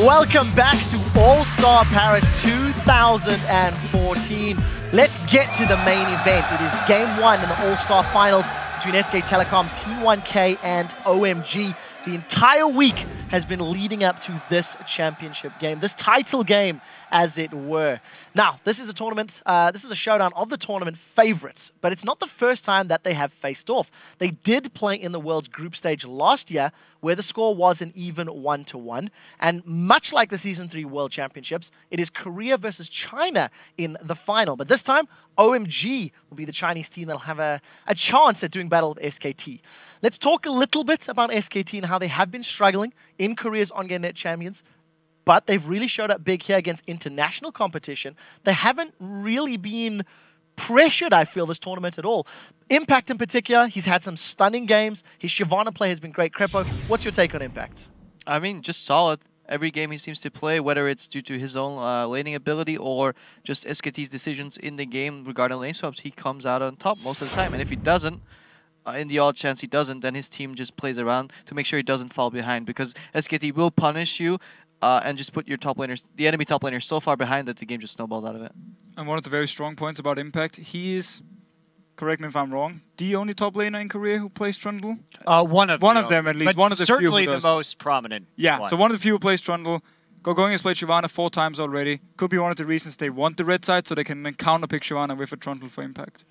Welcome back to All-Star Paris 2014. Let's get to the main event. It is Game 1 in the All-Star Finals between SK Telecom T1 K and OMG. The entire week has been leading up to this championship game, this title game, as it were. Now, this is a tournament, this is a showdown of the tournament favorites, but it's not the first time that they have faced off. They did play in the World's group stage last year, where the score was an even 1-1. And much like the Season 3 World Championships, it is Korea versus China in the final. But this time, OMG will be the Chinese team that'll have a chance at doing battle with SKT. Let's talk a little bit about SKT and how they have been struggling in Korea's on-game net champions, but they've really showed up big here against international competition. They haven't really been pressured, I feel, this tournament at all. Impact in particular, he's had some stunning games. His Shyvana play has been great. Crepo, what's your take on Impact? I mean, just solid. Every game he seems to play, whether it's due to his own laning ability or just SKT's decisions in the game regarding lane swaps, he comes out on top most of the time. And if he doesn't, in the odd chance he doesn't, then his team just plays around to make sure he doesn't fall behind, because SKT will punish you and just put your top laners, the enemy top laner, so far behind that the game just snowballs out of it. And one of the very strong points about Impact, he is, correct me if I'm wrong, the only top laner in Korea who plays Trundle? One of them at least. But one of the certainly few the most prominent. Yeah, one. So one of the few who plays Trundle. Going has played Shyvana 4 times already. Could be one of the reasons they want the red side, so they can then counterpick Shyvana with a Trundle for Impact.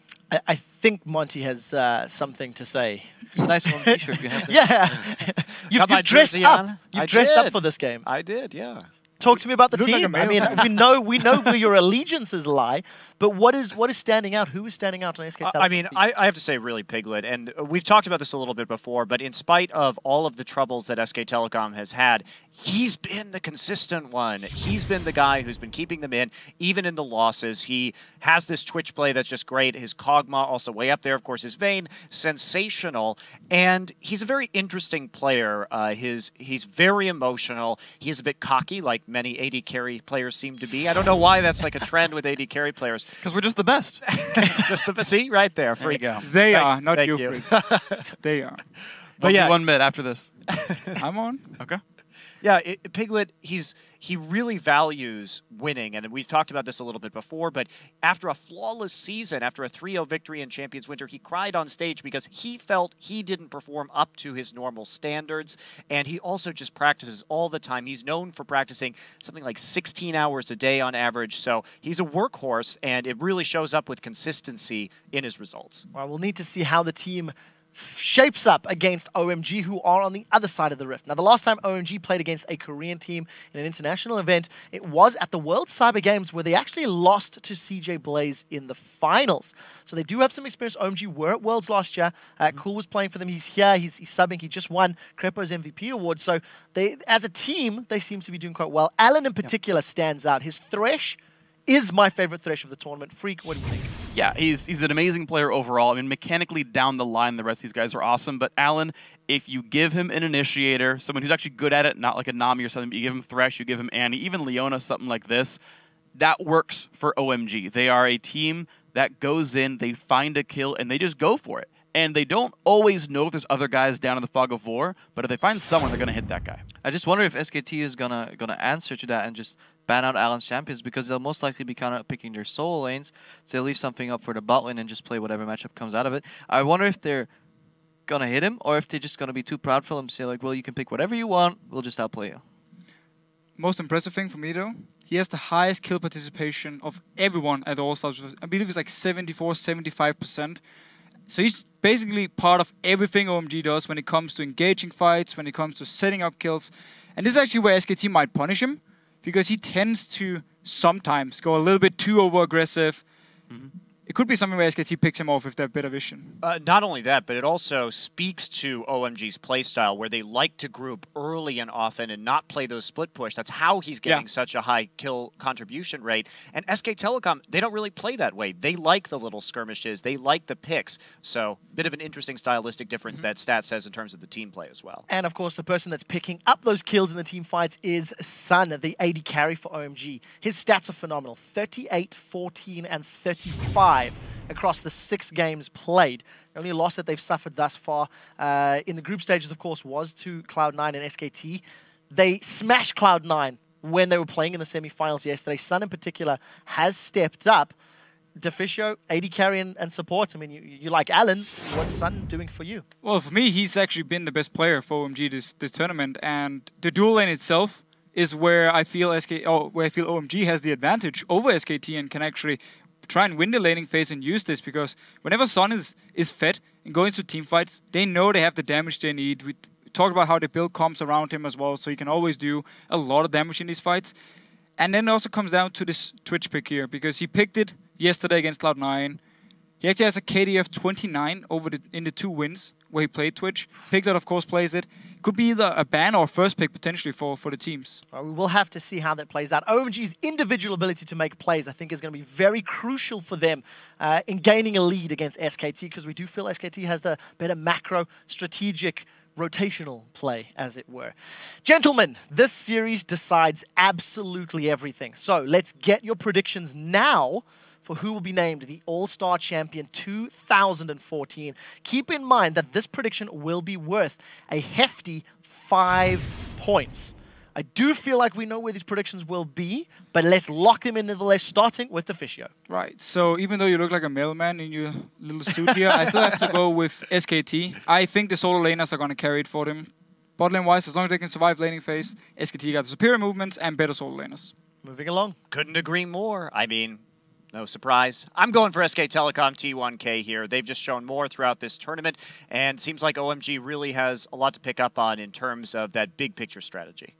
I think Monty has something to say. It's a nice one t-shirt you have there. Yeah, you've dressed up. You've dressed up for this game. I did, yeah. Talk to me about the Look like team. a I mean, we know where your allegiances lie, but what is standing out? Who is standing out on SK Telecom? I mean, I have to say, really, Piglet, and we've talked about this a little bit before, but in spite of all of the troubles that SK Telecom has had, he's been the consistent one. He's been the guy who's been keeping them in, even in the losses. He has this Twitch play that's just great. His Kog'Maw also way up there. Of course, his Vayne, sensational. And he's a very interesting player. He's very emotional. He is a bit cocky, like many AD carry players seem to be. I don't know why that's like a trend with AD carry players. Because we're just the best. Just the see right there. Free go. They Thanks. are, not Thank you, you. Freak. They are. But yeah. 1 mid after this. I'm on. Okay. Yeah, Piglet, he really values winning, and we've talked about this a little bit before, but after a flawless season, after a 3-0 victory in Champions Winter, he cried on stage because he felt he didn't perform up to his normal standards, and he also just practices all the time. He's known for practicing something like 16 hours a day on average, so he's a workhorse, and it really shows up with consistency in his results. Well, we'll need to see how the team shapes up against OMG, who are on the other side of the rift. Now, the last time OMG played against a Korean team in an international event, it was at the World Cyber Games, where they actually lost to CJ Blaze in the finals. So they do have some experience. OMG were at Worlds last year. Cool was playing for them. He's here. He's subbing. He just won Crepo's MVP award. So they, as a team, they seem to be doing quite well. Alan in particular stands out. His Thresh is my favorite Thresh of the tournament. Freak, what do you think? Yeah, he's an amazing player overall. I mean, mechanically down the line, the rest of these guys are awesome. But Alan, if you give him an initiator, someone who's actually good at it, not like a Nami or something, but you give him Thresh, you give him Annie, even Leona, something like this, that works for OMG. They are a team that goes in, they find a kill, and they just go for it. And they don't always know if there's other guys down in the fog of war, but if they find someone, they're going to hit that guy. I just wonder if SKT is gonna answer to that and just ban out Alan's champions, because they'll most likely be kind of picking their solo lanes, so they'll leave something up for the bot lane and just play whatever matchup comes out of it. I wonder if they're gonna hit him, or if they're just gonna be too proud for him and say like, well, you can pick whatever you want, we'll just outplay you. Most impressive thing for me, though, he has the highest kill participation of everyone at All Stars. I believe it's like 74, 75%. So he's basically part of everything OMG does when it comes to engaging fights, when it comes to setting up kills. And this is actually where SKT might punish him, because he tends to sometimes go a little bit too over-aggressive. It could be something where SKT picks him off if they have better vision. Not only that, but it also speaks to OMG's playstyle, where they like to group early and often and not play those split push. That's how he's getting such a high kill contribution rate. And SK Telecom, they don't really play that way. They like the little skirmishes. They like the picks. So, bit of an interesting stylistic difference that Stat says in terms of the team play as well. And of course, the person that's picking up those kills in the team fights is Sun, the AD carry for OMG. His stats are phenomenal. 38, 14, and 35 across the 6 games played. The only loss that they've suffered thus far in the group stages, of course, was to Cloud9 and SKT. they smashed Cloud9 when they were playing in the semifinals yesterday. Sun in particular has stepped up. Deficio, AD carry and support. I mean, you like Alan. What's Sun doing for you? Well, for me, he's actually been the best player for OMG this tournament, and the dual lane itself is where I feel OMG has the advantage over SKT and can actually try and win the laning phase and use this, because whenever Sun is fed and going to team fights, they know they have the damage they need. We talked about how they build comps around him as well, so he can always do a lot of damage in these fights. And then it also comes down to this Twitch pick here, because he picked it yesterday against Cloud9. He actually has a KD of 29 in the 2 wins where he played Twitch. Picks that, of course, plays it. Could be either a ban or a first pick potentially for the teams. Well, we will have to see how that plays out. OMG's individual ability to make plays, I think, is going to be very crucial for them in gaining a lead against SKT, because we do feel SKT has the better macro strategic rotational play, as it were. Gentlemen, this series decides absolutely everything. So let's get your predictions now for who will be named the All-Star Champion 2014. Keep in mind that this prediction will be worth a hefty 5 points. I do feel like we know where these predictions will be, but let's lock them in nevertheless, starting with Deficio. Right, so even though you look like a mailman in your little suit here, I still have to go with SKT. I think the solo laners are going to carry it for them. Bot lane-wise, as long as they can survive laning phase, SKT got the superior movements and better solo laners. Moving along. Couldn't agree more. I mean, no surprise. I'm going for SK Telecom T1 K here. They've just shown more throughout this tournament, and seems like OMG really has a lot to pick up on in terms of that big picture strategy.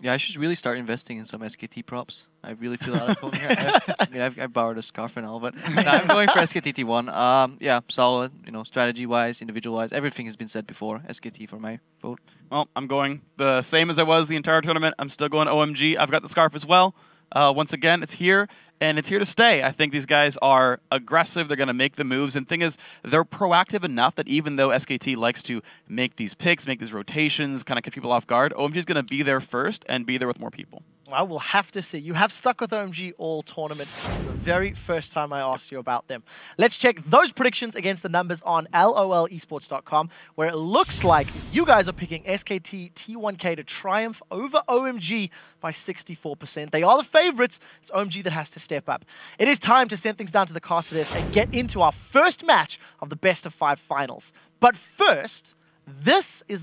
Yeah, I should really start investing in some SKT props. I really feel out of home here. I mean, I've borrowed a scarf and all, but no, I'm going for SKT T1. Yeah, solid. You know, strategy-wise, individual-wise, everything has been said before. SKT for my vote. Well, I'm going the same as I was the entire tournament. I'm still going OMG. I've got the scarf as well. Once again, it's here, and it's here to stay. I think these guys are aggressive. They're going to make the moves. And the thing is, they're proactive enough that even though SKT likes to make these picks, make these rotations, kind of catch people off guard, OMG is going to be there first and be there with more people. I will have to see. You have stuck with OMG all tournament the very first time I asked you about them. Let's check those predictions against the numbers on lolesports.com, where it looks like you guys are picking SKT T1 K to triumph over OMG by 64%. They are the favorites. It's OMG that has to step up. It is time to send things down to the caster desk and get into our first match of the best of 5 finals. But first, this is the